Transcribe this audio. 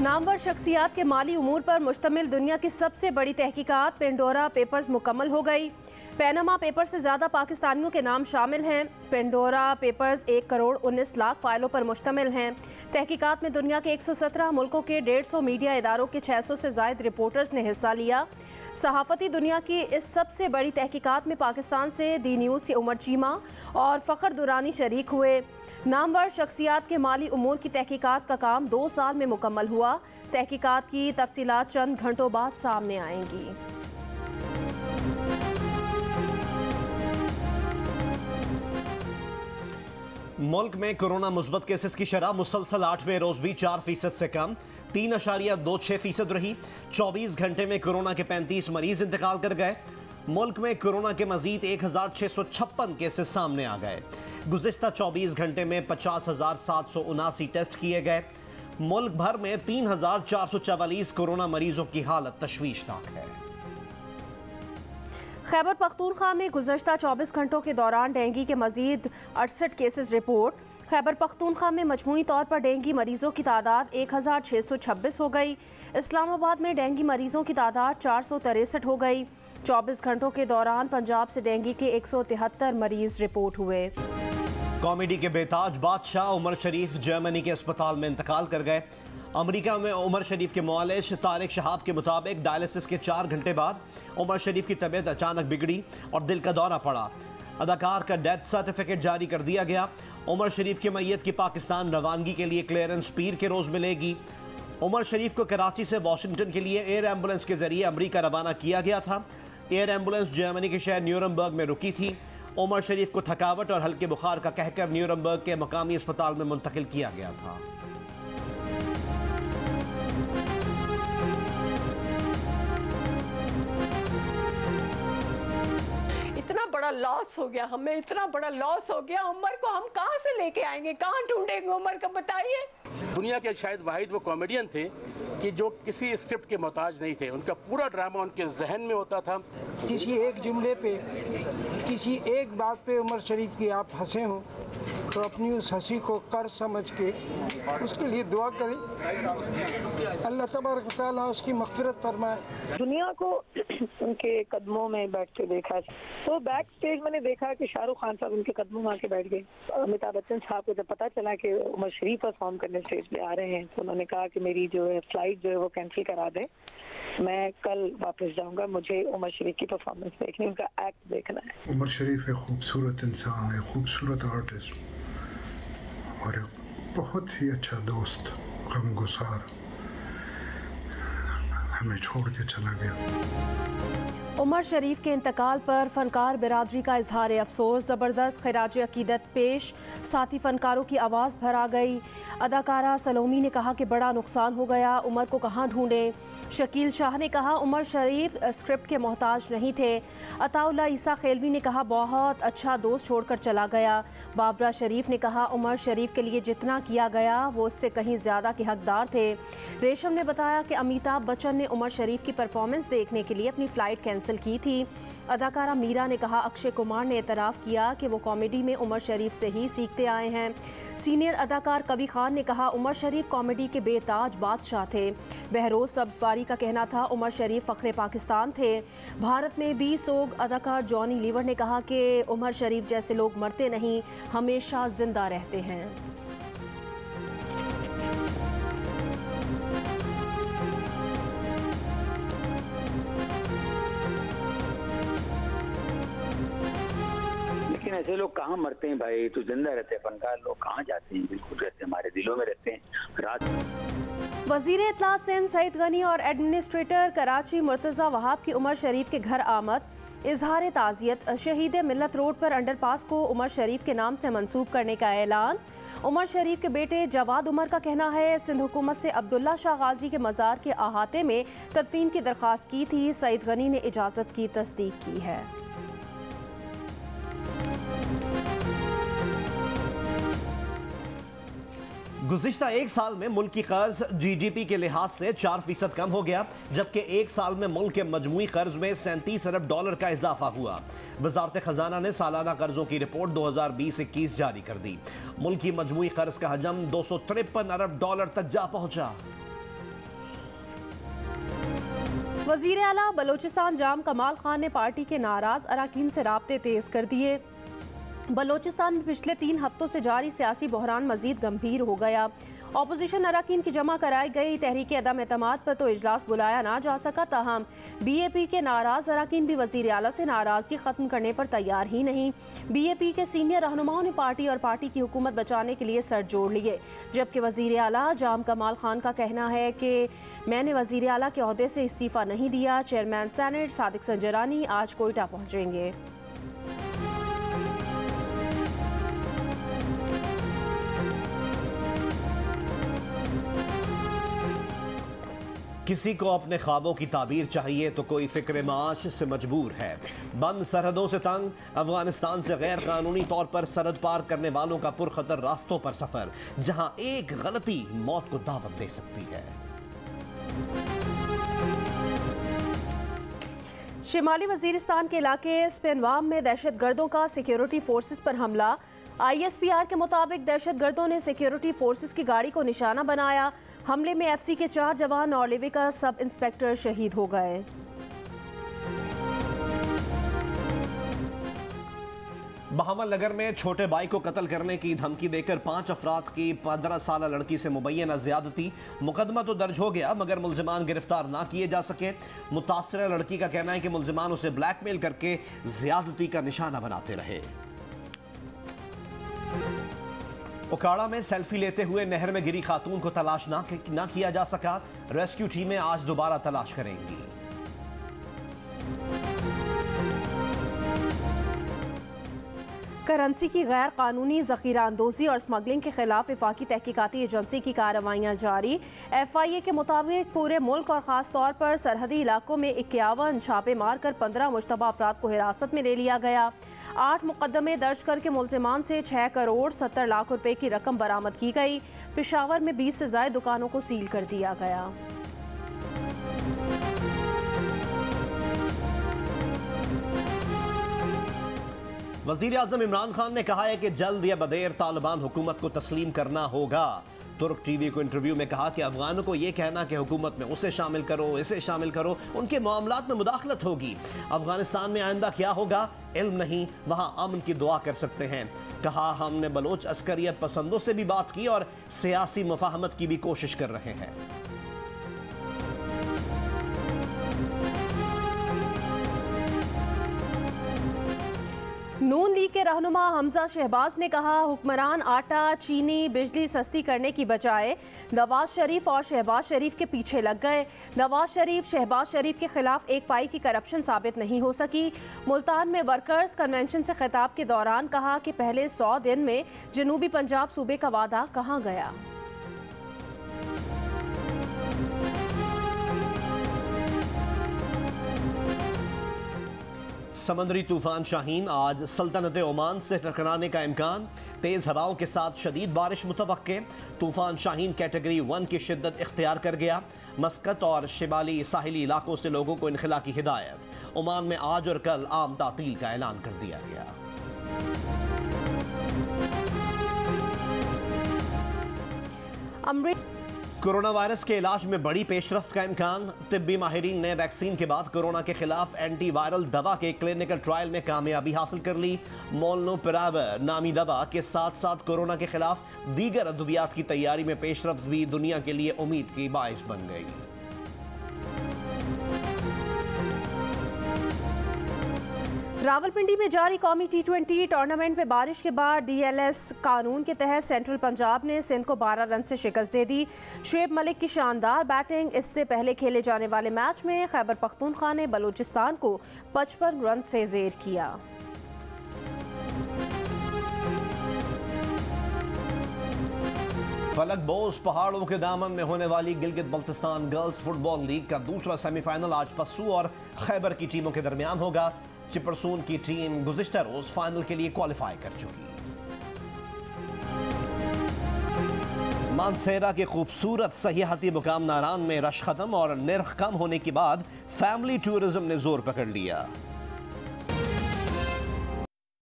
नामवर शख्सियात के माली उमूर पर मुश्तमिल दुनिया की सबसे बड़ी तहकीकात पेंडोरा पेपर्स मुकम्मल हो गई। पैनामा पेपर्स से ज़्यादा पाकिस्तानियों के नाम शामिल हैं। पेंडोरा पेपर्स 1 करोड़ 19 लाख फाइलों पर मुश्तमिल हैं। तहकीकात में दुनिया के 117 मुल्कों के 150 मीडिया इदारों के 600 से ज़ायद रिपोर्टर्स ने हिस्सा लिया। सहाफ़ती दुनिया की इस सबसे बड़ी तहकीकात में पाकिस्तान से दी न्यूज़ के उमर चीमा और फ़खर दुरानी शरीक हुए। नामवर शख्सियात के माली उमूर की तहकीकात का काम 2 साल में मुकम्मल हुआ। तहकीकात की तफसीलात चंद घंटों बाद सामने आएंगी। मुल्क में कोरोना मुस्बत केसेस की शरह मुसलसल 8वें रोज भी 4% से कम 3.26% रही। 24 घंटे में कोरोना के 35 मरीज इंतकाल कर गए। मुल्क में कोरोना के मजीद 1656 केसेस सामने आ गए। गुज़िश्ता 24 घंटे में 50,779 टेस्ट किए गए। मुल्क भर में 3,444 कोरोना मरीजों की हालत तशवीशनाक है। खैबर पख्तूनख्वा में गुज़श्ता 24 घंटों के दौरान डेंगू के मजीद 68 केसेस रिपोर्ट। खैबर पख्तूनख्वा में मजमूई तौर पर डेंगू मरीजों की तादाद 1626 हो गई। इस्लामाबाद में डेंगू मरीजों की तादाद 463 हो गई। 24 घंटों के दौरान पंजाब से डेंगू के 173 मरीज रिपोर्ट हुए। कॉमेडी के बेताज बादशाह उमर शरीफ जर्मनी के अस्पताल में इंतकाल कर गए। अमेरिका में उमर शरीफ के मुआलिज तारिक शहाब के मुताबिक डायलिसिस के 4 घंटे बाद उमर शरीफ की तबीयत अचानक बिगड़ी और दिल का दौरा पड़ा। अदाकार का डेथ सर्टिफिकेट जारी कर दिया गया। उमर शरीफ की मैयत की पाकिस्तान रवानगी के लिए क्लियरेंस पीर के रोज़ मिलेगी। उमर शरीफ को कराची से वाशिंगटन के लिए एयर एम्बुलेंस के जरिए अमेरिका रवाना किया गया था। एयर एम्बुलेंस जर्मनी के शहर न्यूरमबर्ग में रुकी थी। उमर शरीफ को थकावट और हल्के बुखार का कहकर न्यूरमबर्ग के मकामी अस्पताल में मुंतकिल किया गया था। इतना बड़ा लॉस हो गया हमें, इतना बड़ा लॉस हो गया। उमर को हम कहाँ से लेके आएंगे, कहाँ ढूंढेंगे उमर का, बताइए। दुनिया के शायद वाहिद वो कॉमेडियन थे कि जो किसी स्क्रिप्ट के मोहताज नहीं थे। उनका पूरा ड्रामा उनके जहन में होता था। किसी एक जुमले पे, किसी एक बात पे उमर शरीफ की आप हंसे हो तो अपनी उस हंसी को कर समझ के उसके लिए दुआ करें। अल्लाह तबारक व तआला उसकी मग़फ़िरत फरमाए। दुनिया को उनके कदमों में बैठ के देखा तो बैक स्टेज मैंने देखा कि शाहरुख खान साहब उनके कदमों में आके बैठ गए। अमिताभ बच्चन साहब को जब पता चला कि उमर शरीफ परफॉर्म करने स्टेज पे आ रहे हैं तो उन्होंने कहा कि मेरी जो है फ्लाइट जो है वो कैंसिल करा दें, मैं कल वापस जाऊंगा, मुझे उमर शरीफ की परफॉर्मेंस देखनी, उनका एक्ट देखना है। उमर शरीफ एक खूबसूरत इंसान है, खूबसूरत आर्टिस्ट और एक बहुत ही अच्छा दोस्त। गमगुसार हमें छोड़ के चला गया। उमर शरीफ के इंतकाल पर फनकार बिरादरी का इजहार अफसोस। ज़बरदस्त खिराज अकीदत पेश, साथी फनकारों की आवाज़ भर आ गई। अदाकारा सलोमी ने कहा कि बड़ा नुकसान हो गया, उमर को कहाँ ढूंढें। शकील शाह ने कहा उमर शरीफ स्क्रिप्ट के मोहताज नहीं थे। अताउल्ला ईसा खेलवी ने कहा बहुत अच्छा दोस्त छोड़कर चला गया। बाबरा शरीफ ने कहा उमर शरीफ के लिए जितना किया गया वो उससे कहीं ज़्यादा के हकदार थे। रेशम ने बताया कि अमिताभ बच्चन ने उमर शरीफ की परफॉर्मेंस देखने के लिए अपनी फ़्लाइट कैंसिल की थी। अदाकारा मीरा ने कहा अक्षय कुमार ने एतराफ़ किया कि वो कॉमेडी में उमर शरीफ से ही सीखते आए हैं। सीनियर अदाकार कवि खान ने कहा उमर शरीफ कॉमेडी के बेताज बादशाह थे। बहरोज़ सब्ज़वारी का कहना था उमर शरीफ फ़ख्रे पाकिस्तान थे। भारत में भी सोग अदाकार जॉनी लीवर ने कहा कि उमर शरीफ जैसे लोग मरते नहीं, हमेशा जिंदा रहते हैं। लेकिन ऐसे लोग कहाँ मरते हैं भाई, तो जिंदा रहते हैं। फनकार लोग कहाँ जाते हैं, बिल्कुल रहते हैं, हमारे दिलों में रहते हैं। रात वज़ीर इत्तलात सिंध सईद गनी और एडमिनिस्ट्रेटर कराची मुर्तज़ा वहाब की उमर शरीफ के घर आमद। इजहार ताज़ियत। शहीद मिल्लत रोड पर अंडरपास को उमर शरीफ के नाम से मंसूब करने का ऐलान। उमर शरीफ के बेटे जवाद उमर का कहना है सिंध हुकूमत से अब्दुल्ला शाह गाजी के मज़ार के अहाते में तदफीन की दरख्वास्त की थी। सईद गनी ने इजाज़त की तस्दीक की है। गुज़िश्ता 1 साल में मुल्क की कर्ज GDP के लिहाज से 4% कम हो गया, जबकि 1 साल में मुल्क के मजमूई कर्ज में $37 अरब का इजाफा हुआ। वज़ारत ख़जाना ने सालाना कर्जों की रिपोर्ट 2020-21 जारी कर दी। मुल्क की मजमूई कर्ज का हजम $253 अरब तक जा पहुंचा। वज़ीर आला बलोचिस्तान जाम कमाल खान ने पार्टी के नाराज अरकान से राब्ते तेज कर दिए। बलोचिस्तान में पिछले 3 हफ्तों से जारी सियासी बहरान मजीद गंभीर हो गया। अपोजिशन अरकान की जमा कराई गई तहरीक अदम एतमाद पर तो इजलास बुलाया ना जा सका, ताहम BAP के नाराज अरकान भी वज़ीर आला से नाराजगी ख़त्म करने पर तैयार ही नहीं। BAP के सीनियर रहनुमाओं ने पार्टी और पार्टी की हुकूमत बचाने के लिए सर जोड़ लिए, जबकि वज़ीर आला जाम कमाल खान का कहना है कि मैंने वज़ीर आला के ओहदे से इस्तीफ़ा नहीं दिया। चेयरमैन सेनेट सादिक संजरानी आज कोयटा पहुँचेंगे। किसी को अपने ख्वाबों की ताबीर चाहिए तो कोई फिक्र माश से मजबूर है। बंद सरहदों से तंग, अफगानिस्तान से गैर कानूनी तौर पर सरहद पार करने वालों का पुरखतर रास्तों पर सफर, जहां एक गलती मौत को दावत दे सकती है। शिमाली वजीरिस्तान के इलाके स्पेनवाम में दहशतगर्दों का सिक्योरिटी फोर्सेस पर हमला। ISPR के मुताबिक दहशतगर्दों ने सिक्योरिटी फोर्सेस की गाड़ी को निशाना बनाया। हमले में FC के 4 जवान और लिवी का सब इंस्पेक्टर शहीद हो गए। बहावल नगर में छोटे भाई को कत्ल करने की धमकी देकर 5 अफराद की 15 साल लड़की से मुबैना ज्यादती। मुकदमा तो दर्ज हो गया मगर मुल्जिमान गिरफ्तार ना किए जा सके। मुतासरा लड़की का कहना है कि मुल्जिमान उसे ब्लैकमेल करके ज्यादती का निशाना बनाते रहे। उकाड़ा में सेल्फी लेते हुए नहर में गिरी खातून को तलाश ना किया जा सका। रेस्क्यू टीमें आज दोबारा तलाश करेंगी। करेंसी की गैर कानूनी ज़ख़ीरा अंदोज़ी और स्मगलिंग के खिलाफ वफाकी तहकीकाती एजेंसी की कार्रवाइयाँ जारी। FIA के मुताबिक पूरे मुल्क और ख़ास तौर पर सरहदी इलाकों में 51 छापे मारकर 15 मुश्तबा अफराद को हिरासत में ले लिया गया। 8 मुकदमे दर्ज करके मुल्ज़िमान से 6 करोड़ 70 लाख रुपए की रकम बरामद की गई। पेशावर में 20 से ज़ायद दुकानों को सील कर दिया गया। वज़ीर आज़म इमरान खान ने कहा है कि जल्द या बदेर तालिबान हुकूमत को तस्लीम करना होगा। तुर्क TV को इंटरव्यू में कहा कि अफगानों को यह कहना कि हुकूमत में उसे शामिल करो इसे शामिल करो, उनके मामलात में मुदाखलत होगी। अफगानिस्तान में आइंदा क्या होगा इल्म नहीं, वहां अमन की दुआ कर सकते हैं। कहा हमने बलोच अस्करियत पसंदों से भी बात की और सियासी मुफाहमत की भी कोशिश कर रहे हैं। नून लीग के रहनुमा हमजा शहबाज ने कहा हुक्मरान आटा चीनी बिजली सस्ती करने की बजाय नवाज शरीफ और शहबाज शरीफ के पीछे लग गए। नवाज शरीफ शहबाज शरीफ के खिलाफ एक पाई की करप्शन साबित नहीं हो सकी। मुल्तान में वर्कर्स कन्वेंशन से खिताब के दौरान कहा कि पहले 100 दिन में जनूबी पंजाब सूबे का वादा कहाँ गया। समंदरी तूफान शाहीन आज सल्तनत ओमान से टकराने का इम्कान। तेज हवाओं के साथ शदीद बारिश मुतवक्के। तूफान शाहीन कैटेगरी 1 की शिद्दत इख्तियार कर गया। मस्कत और शिमाली साहिली इलाकों से लोगों को इनखला की हिदायत। ओमान में आज और कल आम तातील का ऐलान कर दिया गया। कोरोना वायरस के इलाज में बड़ी पेशरफ्त का इम्कान। तिब्बी माहिरीन ने वैक्सीन के बाद कोरोना के खिलाफ एंटी वायरल दवा के क्लिनिकल ट्रायल में कामयाबी हासिल कर ली। मोलनुपिराविर नामी दवा के साथ साथ कोरोना के खिलाफ दीगर अद्वियात की तैयारी में पेशरफ्त भी दुनिया के लिए उम्मीद की बाइस बन गई। रावलपिंडी में जारी कौमी T20 टूर्नामेंट में बारिश के बाद DLS कानून के तहत सेंट्रल पंजाब ने सिंध को 12 रन से शिकस्त दे दी। शुएब मलिक की शानदार बैटिंग। इससे पहले खेले जाने वाले मैच में खैबर पख्तूनख्वा ने बलूचिस्तान को 55 रन से जेर किया। फलक बोझ पहाड़ों के दामन में होने वाली Gilgit Baltistan girls football league का दूसरा सेमीफाइनल आज पस्सू और खैबर की टीमों के दरमियान होगा। चिपरसून की टीम गुज़िश्ता रोज फाइनल के लिए क्वालिफाई कर चुकी। मानसेरा के खूबसूरत सयाहती मुकाम नारान में रश खत्म और निर्ख कम होने के बाद फैमिली टूरिज्म ने जोर पकड़ लिया।